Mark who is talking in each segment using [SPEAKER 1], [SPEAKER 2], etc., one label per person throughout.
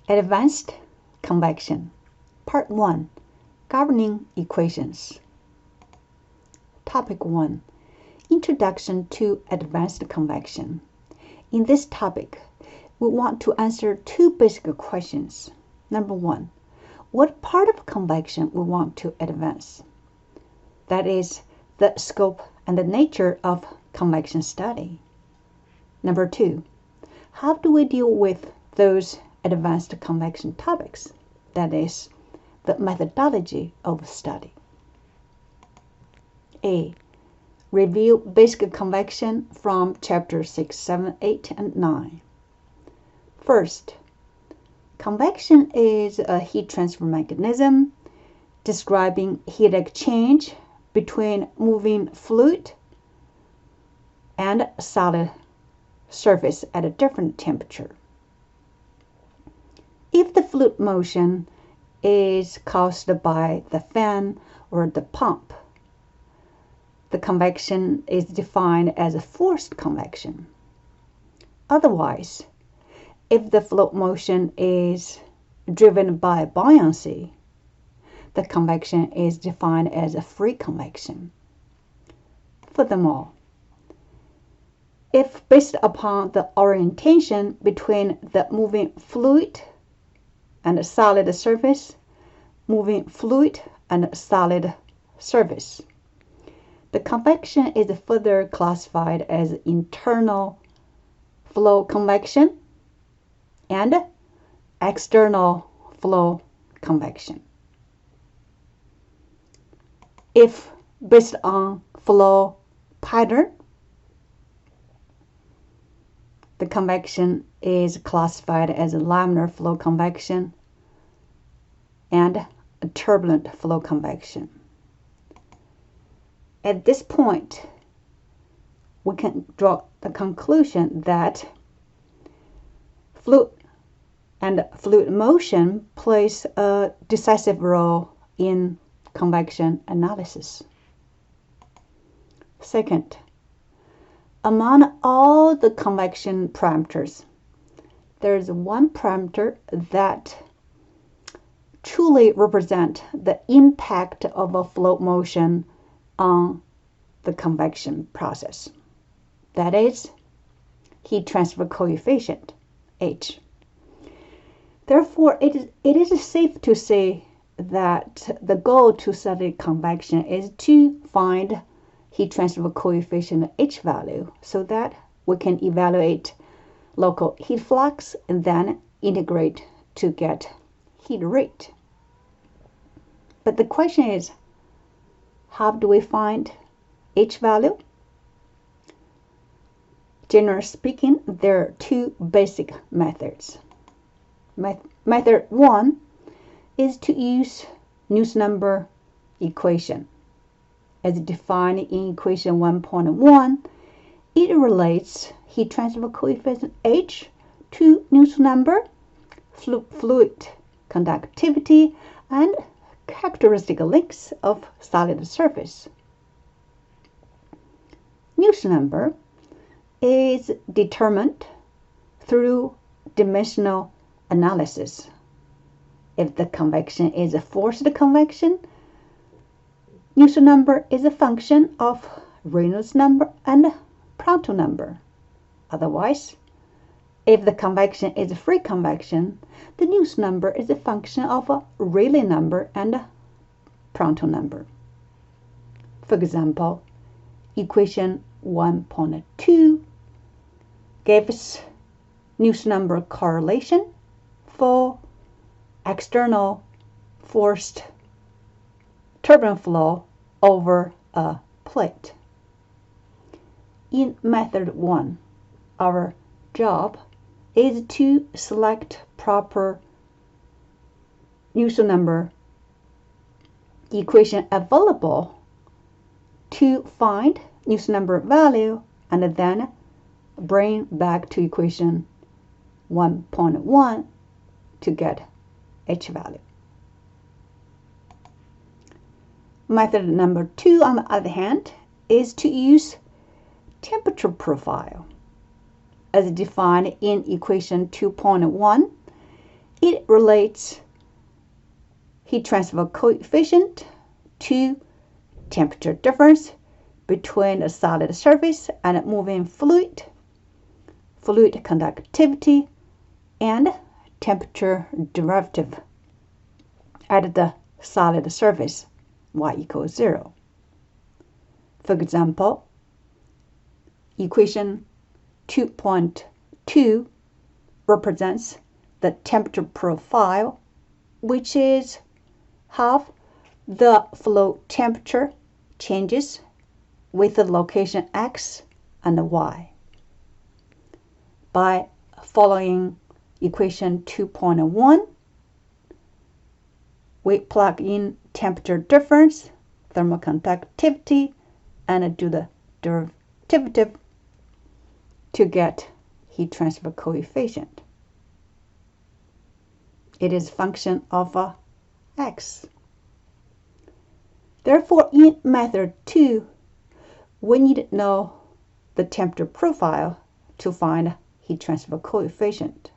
[SPEAKER 1] Advanced Convection. Part 1. Governing Equations. Topic 1. Introduction to Advanced Convection. In this topic, we want to answer two basic questions. Number 1. What part of convection we want to advance? That is, the scope and the nature of convection study. Number 2. How do we deal with those advanced convection topics? That is, the methodology of study. A. Review basic convection from chapter 6, 7, 8, and 9. First, convection is a heat transfer mechanism describing heat exchange between moving fluid and solid surface at a different temperature. If the fluid motion is caused by the fan or the pump, the convection is defined as a forced convection. Otherwise, if the fluid motion is driven by buoyancy, the convection is defined as a free convection. Furthermore, if based upon the orientation between the moving fluid and solid surface, moving fluid and solid surface, the convection is further classified as internal flow convection and external flow convection. If based on flow pattern, the convection is classified as a laminar flow convection and a turbulent flow convection. At this point, we can draw the conclusion that fluid and fluid motion plays a decisive role in convection analysis. Second, among all the convection parameters, there is one parameter that truly represents the impact of a flow motion on the convection process. That is heat transfer coefficient, H. Therefore, it is safe to say that the goal to study convection is to find heat transfer coefficient H value so that we can evaluate local heat flux and then integrate to get heat rate. But the question is, how do we find H value? Generally speaking, there are two basic methods. Method 1 is to use Newton's number equation. As defined in equation 1.1, it relates heat transfer coefficient H to Newton's number, fluid conductivity, and characteristic lengths of solid surface. Newton's number is determined through dimensional analysis. If the convection is a forced convection, Newton's number is a function of Reynolds number and Prandtl number. Otherwise, if the convection is a free convection, the Newton's number is a function of a Rayleigh number and Prandtl number. For example, equation 1.2 gives Newton's number correlation for external forced turbulent flow over a plate. In method 1, our job is to select proper Newton's number equation available to find Newton's number value and then bring back to equation 1.1 to get H value. Method number 2, on the other hand, is to use temperature profile. As defined in equation 2.1, It relates heat transfer coefficient to temperature difference between a solid surface and a moving fluid, fluid conductivity, and temperature derivative at the solid surface, y equals 0. For example, equation 2.2 represents the temperature profile, which is how the flow temperature changes with the location x and y. By following equation 2.1, we plug in temperature difference, thermal conductivity, and do the derivative to get heat transfer coefficient. It is a function of x. Therefore, in method 2, we need to know the temperature profile to find heat transfer coefficient.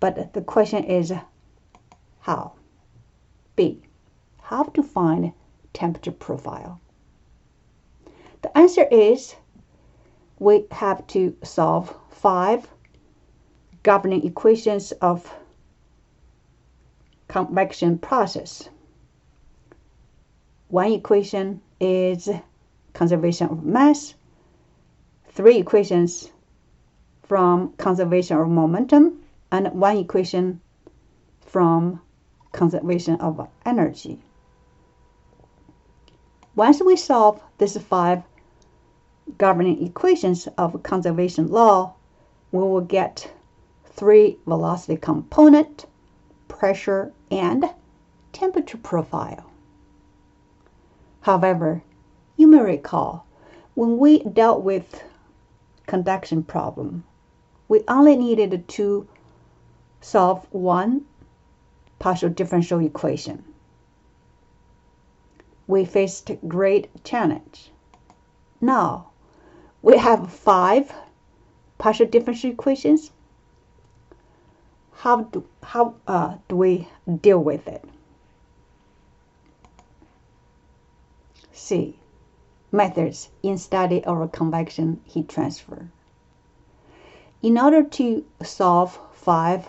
[SPEAKER 1] But the question is how? B. How to find temperature profile? The answer is we have to solve 5 governing equations of convection process. One equation is conservation of mass, 3 equations from conservation of momentum, and 1 equation from conservation of energy. Once we solve these 5 governing equations of conservation law, we will get 3 velocity component, pressure, and temperature profile. However, you may recall, when we dealt with conduction problem, we only needed to solve 1 partial differential equation. We faced great challenge. Now, we have 5 partial differential equations. How do we deal with it? C. Methods in study of convection heat transfer. In order to solve 5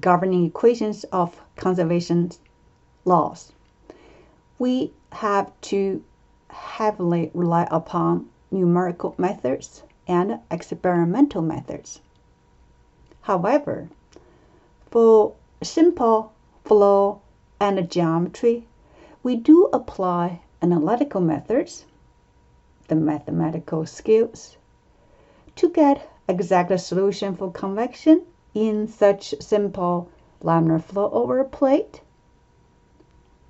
[SPEAKER 1] governing equations of conservation laws, we have to heavily rely upon numerical methods and experimental methods. However, for simple flow and geometry, we do apply analytical methods, the mathematical skills, to get exact solution for convection in such simple laminar flow over a plate,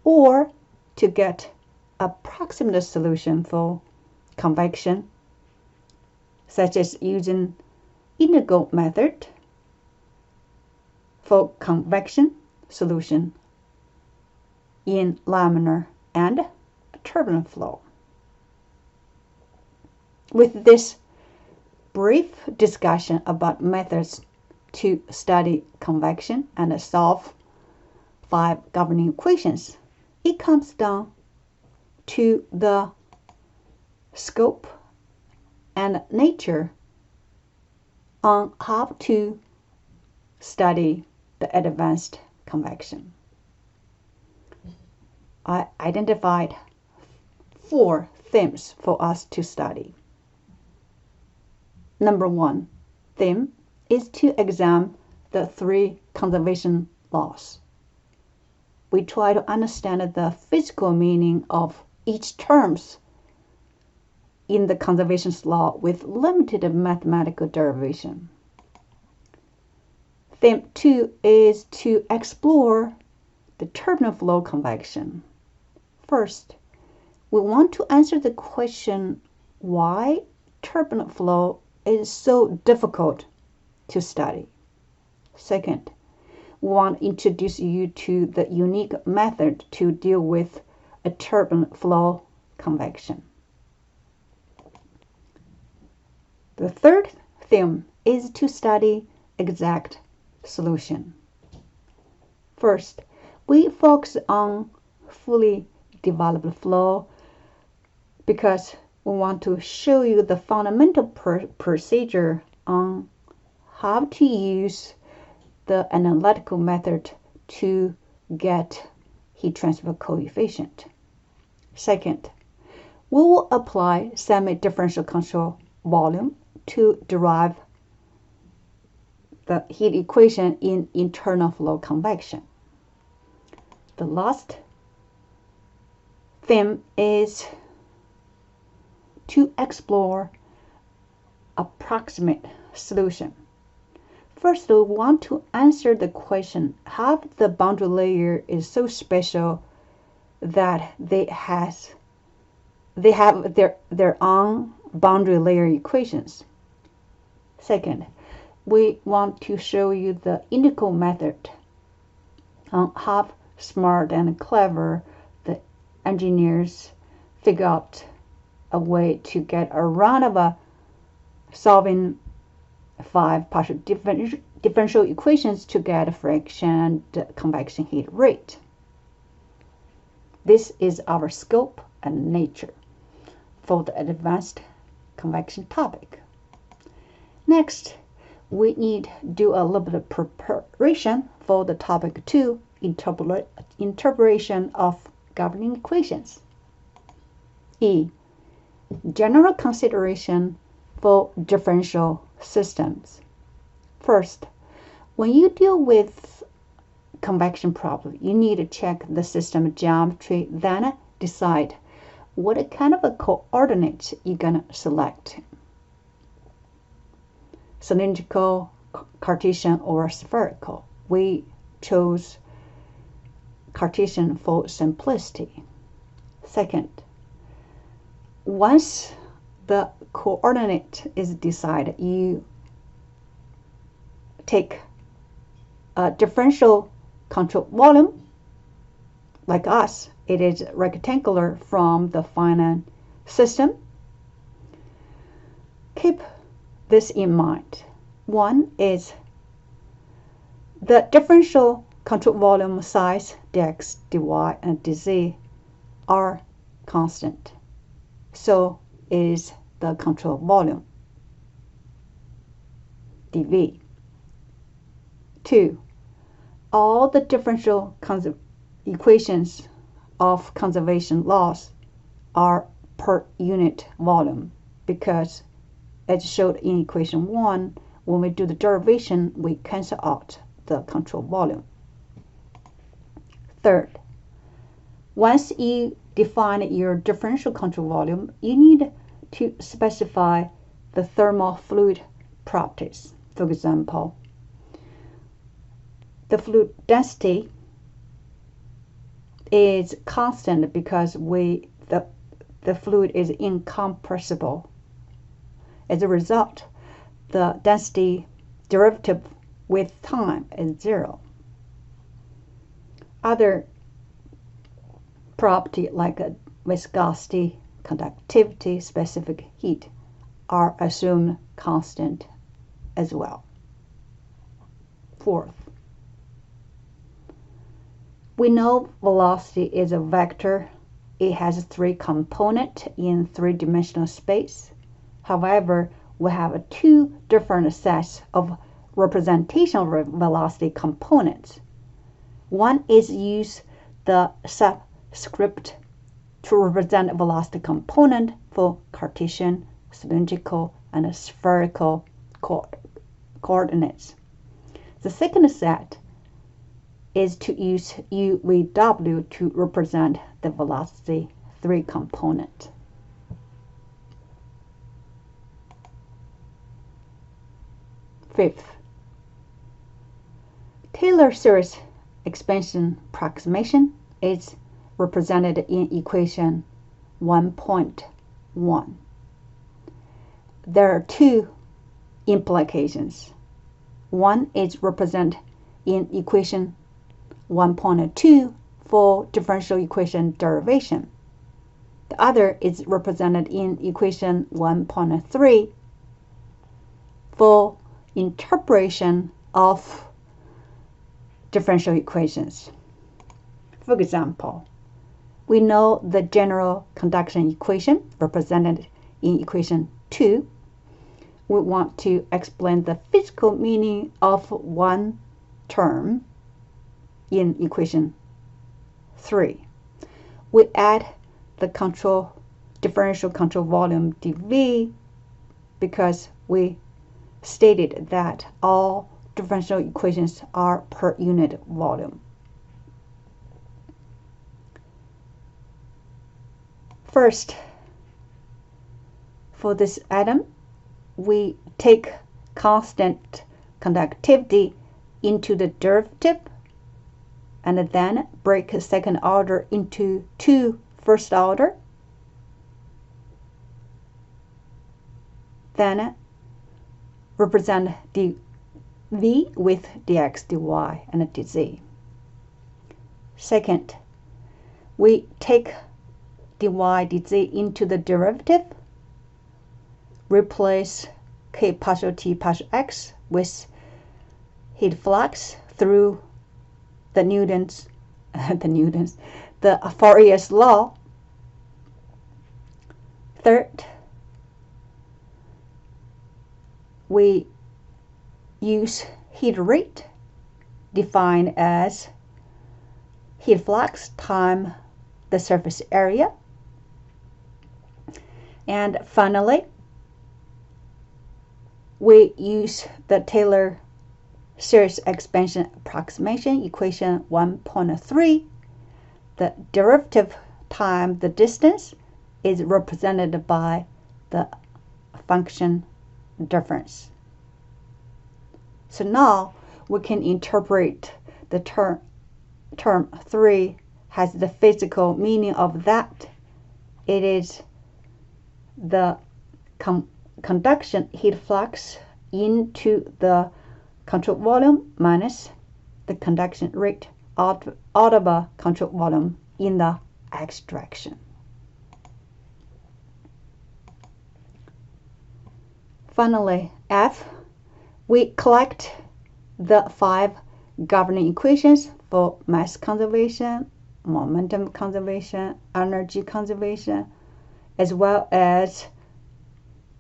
[SPEAKER 1] or to get approximate solution for convection, such as using integral method for convection solution in laminar and turbulent flow. With this brief discussion about methods to study convection and solve 5 governing equations, it comes down to the scope and nature on how to study the advanced convection. I identified 4 themes for us to study. Number 1 theme is to examine the 3 conservation laws. We try to understand the physical meaning of each terms in the conservation law with limited mathematical derivation. Theme 2 is to explore the turbulent flow convection. First, we want to answer the question why turbulent flow is so difficult to study. Second, we want to introduce you to the unique method to deal with a turbulent flow convection. The third theme is to study exact solution. First, we focus on fully developed flow because we want to show you the fundamental procedure on how to use the analytical method to get heat transfer coefficient. Second, we will apply semi-differential control volume to derive the heat equation in internal flow convection. The last theme is to explore approximate solution. First, we want to answer the question how the boundary layer is so special that they have their own boundary layer equations. Second, we want to show you the integral method on how smart and clever the engineers figure out a way to get around of solving 5 partial differential equations to get friction and convection heat rate. This is our scope and nature for the advanced convection topic. Next, we need to do a little bit of preparation for the topic 2, interpretation of governing equations. E. General consideration for differential systems. First, when you deal with convection problem, you need to check the system geometry, then decide what kind of a coordinate you're going to select. Cylindrical, Cartesian, or spherical. We chose Cartesian for simplicity. Second, once the coordinate is decided, you take a differential control volume. Like us, it is rectangular from the finite system. Keep this in mind. One is the differential control volume size dx, dy, and dz are constant. So is the control volume dv. 2. All the differential equations of conservation laws are per unit volume because, as showed in equation 1, when we do the derivation, we cancel out the control volume. Third, once you define your differential control volume, you need to specify the thermal fluid properties. For example, the fluid density is constant because the fluid is incompressible. As a result, the density derivative with time is 0. Other property like viscosity, conductivity, specific heat are assumed constant as well. Fourth, we know velocity is a vector. It has 3 components in 3-dimensional space. However, we have 2 different sets of representational velocity components. One is use the subscript to represent a velocity component for Cartesian, cylindrical, and spherical coordinates. The second set is to use UVW to represent the velocity 3 component. Fifth, Taylor series expansion approximation is represented in equation 1.1. There are 2 implications. One is represented in equation 1.2 for differential equation derivation. The other is represented in equation 1.3 for interpretation of differential equations. For example, we know the general conduction equation represented in equation 2. We want to explain the physical meaning of one term in equation 3. We add the differential control volume dV because we stated that all differential equations are per unit volume. First, for this atom, we take constant conductivity into the derivative and then break second order into two first order. Then represent dV with dx, dy, and dz. Second, we take dy dz into the derivative, replace k partial t partial x with heat flux through the Fourier's law. Third, we use heat rate defined as heat flux times the surface area. And finally, we use the Taylor series expansion approximation equation 1.3. The derivative times the distance is represented by the function difference. So now we can interpret the term 3 has the physical meaning of that. It is the conduction heat flux into the control volume minus the conduction rate out of a control volume in the x direction. Finally, F, we collect the 5 governing equations for mass conservation, momentum conservation, energy conservation, as well as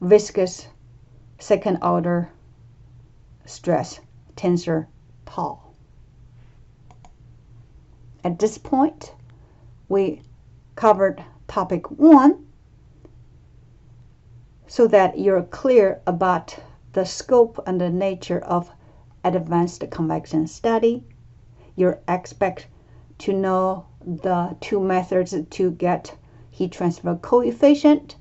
[SPEAKER 1] viscous second order stress tensor tau. At this point, we covered topic 1 so that you're clear about the scope and the nature of advanced convection study. You expect to know the 2 methods to get heat transfer coefficient,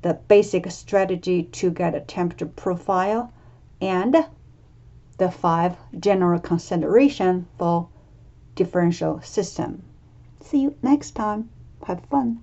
[SPEAKER 1] the basic strategy to get a temperature profile, and the 5 general consideration for differential system. See you next time. Have fun.